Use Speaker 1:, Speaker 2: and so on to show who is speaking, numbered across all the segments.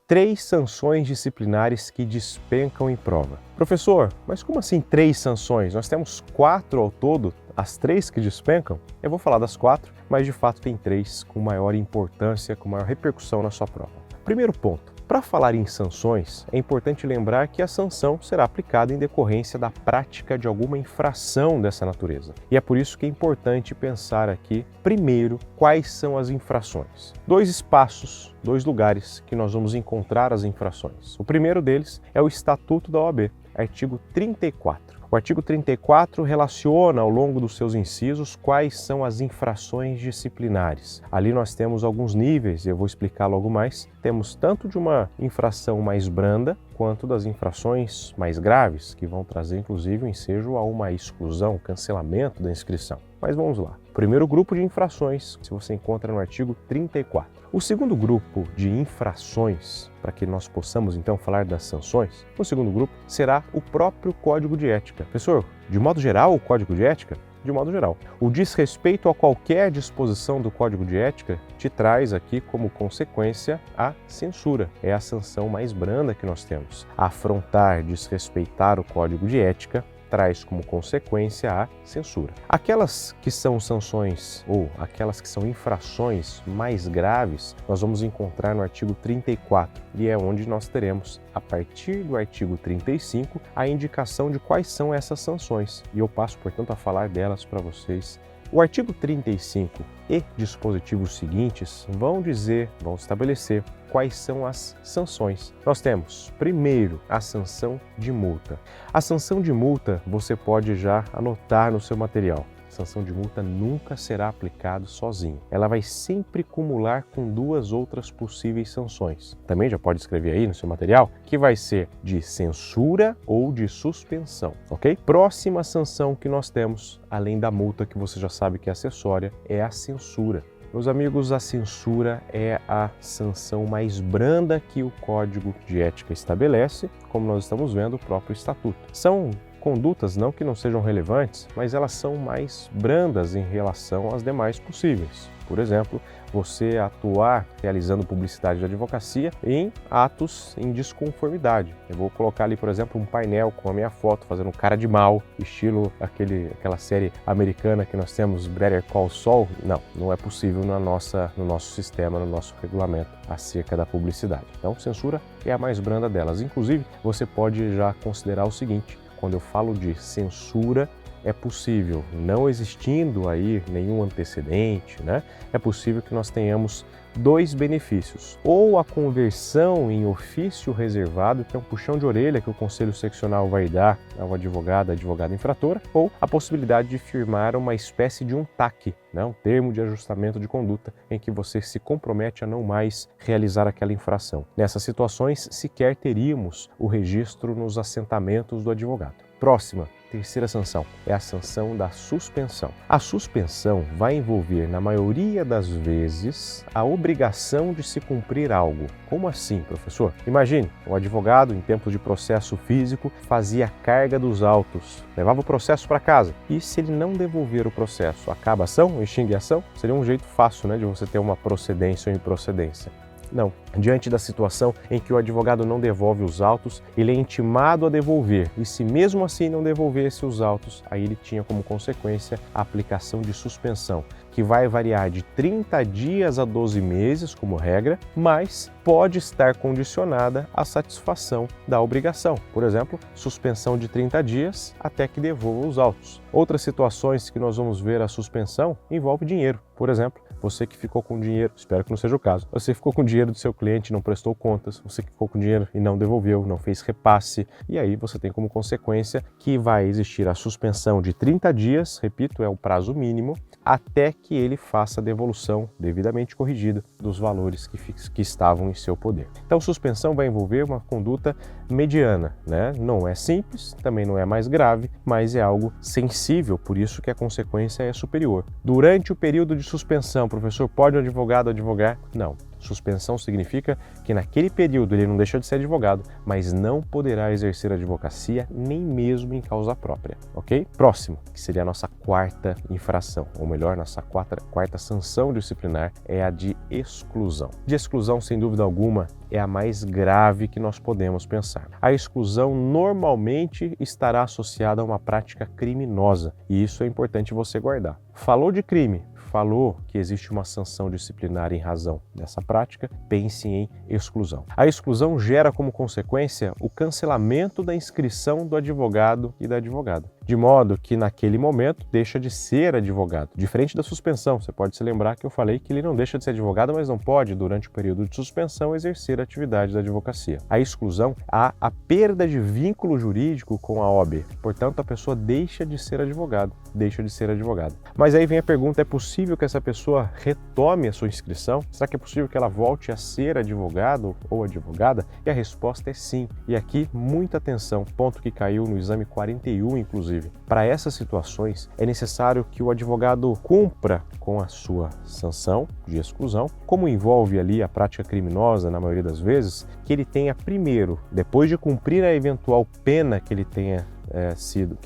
Speaker 1: 3 sanções disciplinares que despencam em prova. Professor, mas como assim 3 sanções? Nós temos 4 ao todo, as 3 que despencam? Eu vou falar das 4, mas de fato tem 3 com maior importância, com maior repercussão na sua prova. Primeiro ponto. Para falar em sanções, é importante lembrar que a sanção será aplicada em decorrência da prática de alguma infração dessa natureza. E é por isso que é importante pensar aqui, primeiro, quais são as infrações. 2 espaços, 2 lugares que nós vamos encontrar as infrações. O primeiro deles é o Estatuto da OAB, artigo 34. O artigo 34 relaciona ao longo dos seus incisos quais são as infrações disciplinares. Ali nós temos alguns níveis, eu vou explicar logo mais. Temos tanto de uma infração mais branda, quanto das infrações mais graves, que vão trazer inclusive o ensejo a uma exclusão, cancelamento da inscrição. Mas vamos lá. O primeiro grupo de infrações se você encontra no artigo 34. O segundo grupo de infrações, para que nós possamos então falar das sanções, o segundo grupo será o próprio Código de Ética. Professor, de modo geral, o Código de Ética? De modo geral. O desrespeito a qualquer disposição do Código de Ética te traz aqui como consequência a censura. É a sanção mais branda que nós temos. Afrontar, desrespeitar o Código de Ética traz como consequência a censura. Aquelas que são sanções ou aquelas que são infrações mais graves, nós vamos encontrar no artigo 34 e é onde nós teremos, a partir do artigo 35, a indicação de quais são essas sanções. E eu passo, portanto, a falar delas para vocês. O artigo 35 e dispositivos seguintes vão estabelecer quais são as sanções. Nós temos, primeiro, a sanção de multa. A sanção de multa você pode já anotar no seu material. Sanção de multa nunca será aplicada sozinha. Ela vai sempre cumular com 2 outras possíveis sanções. Também já pode escrever aí no seu material que vai ser de censura ou de suspensão, ok? Próxima sanção que nós temos, além da multa que você já sabe que é acessória, é a censura. Meus amigos, a censura é a sanção mais branda que o Código de Ética estabelece, como nós estamos vendo o próprio Estatuto. São condutas não que não sejam relevantes, mas elas são mais brandas em relação às demais possíveis. Por exemplo, você atuar realizando publicidade de advocacia em atos em desconformidade. Eu vou colocar ali, por exemplo, um painel com a minha foto fazendo cara de mal, estilo aquela série americana que nós temos, Better Call Saul. Não é possível no nosso sistema, no nosso regulamento acerca da publicidade. Então, censura é a mais branda delas. Inclusive, você pode já considerar o seguinte: quando eu falo de censura, é possível, não existindo aí nenhum antecedente, é possível que nós tenhamos 2 benefícios. Ou a conversão em ofício reservado, que é um puxão de orelha que o Conselho Seccional vai dar ao advogado, à advogada infratora, ou a possibilidade de firmar uma espécie de um TAC, um termo de ajustamento de conduta, em que você se compromete a não mais realizar aquela infração. Nessas situações, sequer teríamos o registro nos assentamentos do advogado. Próxima, terceira sanção, é a sanção da suspensão. A suspensão vai envolver, na maioria das vezes, a obrigação de se cumprir algo. Como assim, professor? Imagine, o advogado, em tempos de processo físico, fazia a carga dos autos, levava o processo para casa. E se ele não devolver o processo, acaba a ação, extingue a ação? Seria um jeito fácil, de você ter uma procedência ou improcedência. Não. Diante da situação em que o advogado não devolve os autos, ele é intimado a devolver. E se mesmo assim não devolvesse os autos, aí ele tinha como consequência a aplicação de suspensão, que vai variar de 30 dias a 12 meses, como regra, mas pode estar condicionada à satisfação da obrigação. Por exemplo, suspensão de 30 dias até que devolva os autos. Outras situações que nós vamos ver a suspensão envolve dinheiro. Por exemplo, você que ficou com dinheiro, espero que não seja o caso, você ficou com dinheiro do seu cliente e não prestou contas, você que ficou com dinheiro e não devolveu, não fez repasse, e aí você tem como consequência que vai existir a suspensão de 30 dias, repito, é o prazo mínimo, até que ele faça a devolução devidamente corrigida dos valores que estavam em seu poder. Então, suspensão vai envolver uma conduta mediana, Não é simples, também não é mais grave, mas é algo sensível, por isso que a consequência é superior. Durante o período de suspensão, professor, pode o advogado advogar? Não. Suspensão significa que naquele período ele não deixa de ser advogado, mas não poderá exercer a advocacia nem mesmo em causa própria, ok? Próximo, que seria a nossa quarta infração, ou melhor, nossa quarta sanção disciplinar, é a de exclusão. De exclusão, sem dúvida alguma, é a mais grave que nós podemos pensar. A exclusão normalmente estará associada a uma prática criminosa, e isso é importante você guardar. Falou de crime, falou que existe uma sanção disciplinar em razão dessa prática, pense em exclusão. A exclusão gera como consequência o cancelamento da inscrição do advogado e da advogada, de modo que naquele momento deixa de ser advogado. Diferente da suspensão, você pode se lembrar que eu falei que ele não deixa de ser advogado, mas não pode, durante o período de suspensão, exercer a atividade da advocacia. A exclusão há a perda de vínculo jurídico com a OAB, portanto a pessoa deixa de ser advogado, Mas aí vem a pergunta, é possível que essa pessoa retome a sua inscrição? Será que é possível que ela volte a ser advogado ou advogada? E a resposta é sim. E aqui, muita atenção, ponto que caiu no exame 41, inclusive. Para essas situações, é necessário que o advogado cumpra com a sua sanção de exclusão, como envolve ali a prática criminosa, na maioria das vezes, que ele tenha primeiro, depois de cumprir a eventual pena que ele tenha sido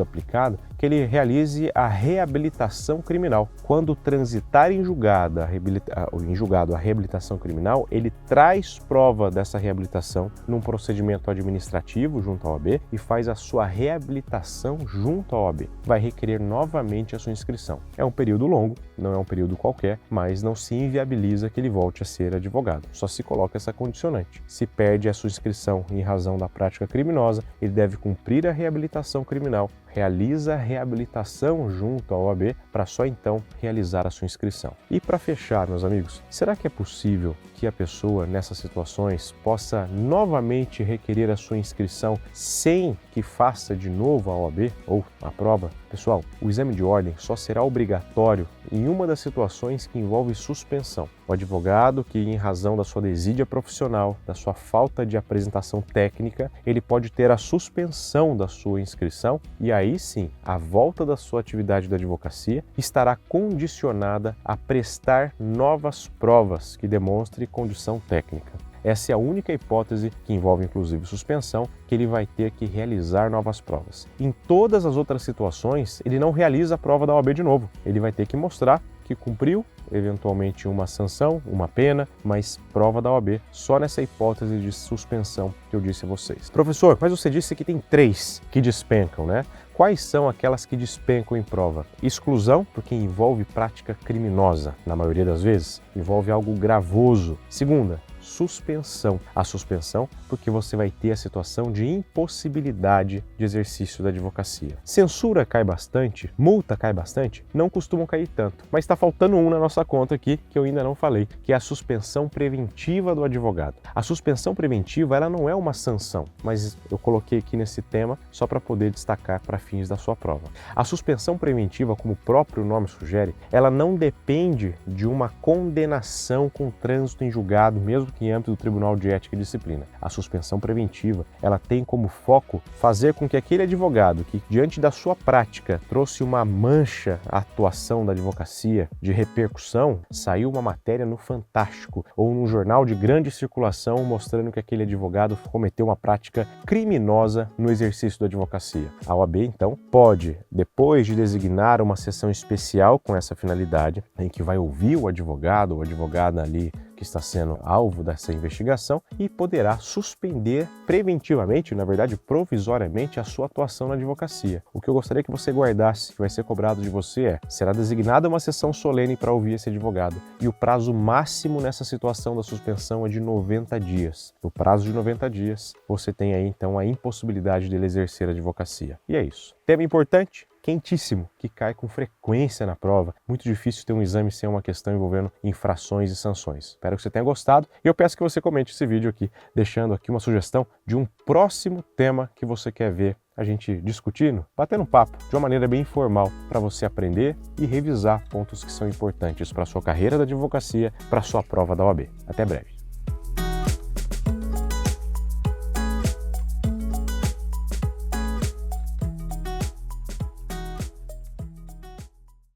Speaker 1: aplicado, que ele realize a reabilitação criminal. Quando transitar em julgado a reabilitação criminal, ele traz prova dessa reabilitação num procedimento administrativo junto à OAB e faz a sua reabilitação junto à OAB. Vai requerer novamente a sua inscrição. É um período longo, não é um período qualquer, mas não se inviabiliza que ele volte a ser advogado. Só se coloca essa condicionante. Se perde a sua inscrição em razão da prática criminosa, ele deve cumprir a reabilitação criminal, realiza a reabilitação junto à OAB para só então realizar a sua inscrição. E para fechar, meus amigos, será que é possível que a pessoa nessas situações possa novamente requerer a sua inscrição sem que faça de novo a OAB ou a prova? Pessoal, o exame de ordem só será obrigatório em uma das situações que envolve suspensão. O advogado que, em razão da sua desídia profissional, da sua falta de apresentação técnica, ele pode ter a suspensão da sua inscrição e aí sim, a volta da sua atividade da advocacia estará condicionada a prestar novas provas que demonstrem condição técnica. Essa é a única hipótese que envolve inclusive suspensão, que ele vai ter que realizar novas provas. Em todas as outras situações, ele não realiza a prova da OAB de novo. Ele vai ter que mostrar que cumpriu, eventualmente uma sanção, uma pena, mas prova da OAB só nessa hipótese de suspensão que eu disse a vocês. Professor, mas você disse que tem 3 que despencam, né? Quais são aquelas que despencam em prova? Exclusão, porque envolve prática criminosa, na maioria das vezes, envolve algo gravoso. Segunda, suspensão. A suspensão porque você vai ter a situação de impossibilidade de exercício da advocacia. Censura cai bastante, multa cai bastante, não costumam cair tanto, mas está faltando um na nossa conta aqui que eu ainda não falei, que é a suspensão preventiva do advogado. A suspensão preventiva, ela não é uma sanção, mas eu coloquei aqui nesse tema só para poder destacar para fins da sua prova. A suspensão preventiva, como o próprio nome sugere, ela não depende de uma condenação com trânsito em julgado, mesmo que em âmbito do Tribunal de Ética e Disciplina. A suspensão preventiva, ela tem como foco fazer com que aquele advogado que, diante da sua prática, trouxe uma mancha à atuação da advocacia de repercussão, saiu uma matéria no Fantástico ou num jornal de grande circulação mostrando que aquele advogado cometeu uma prática criminosa no exercício da advocacia. A OAB, então, pode, depois de designar uma sessão especial com essa finalidade, em que vai ouvir o advogado ou advogada ali que está sendo alvo dessa investigação e poderá suspender preventivamente, na verdade provisoriamente, a sua atuação na advocacia. O que eu gostaria que você guardasse, que vai ser cobrado de você será designada uma sessão solene para ouvir esse advogado e o prazo máximo nessa situação da suspensão é de 90 dias. No prazo de 90 dias, você tem aí então a impossibilidade dele exercer a advocacia. E é isso. Tema importante? Quentíssimo, que cai com frequência na prova. Muito difícil ter um exame sem uma questão envolvendo infrações e sanções. Espero que você tenha gostado e eu peço que você comente esse vídeo aqui, deixando aqui uma sugestão de um próximo tema que você quer ver a gente discutindo, batendo um papo de uma maneira bem informal para você aprender e revisar pontos que são importantes para a sua carreira da advocacia, para a sua prova da OAB. Até breve.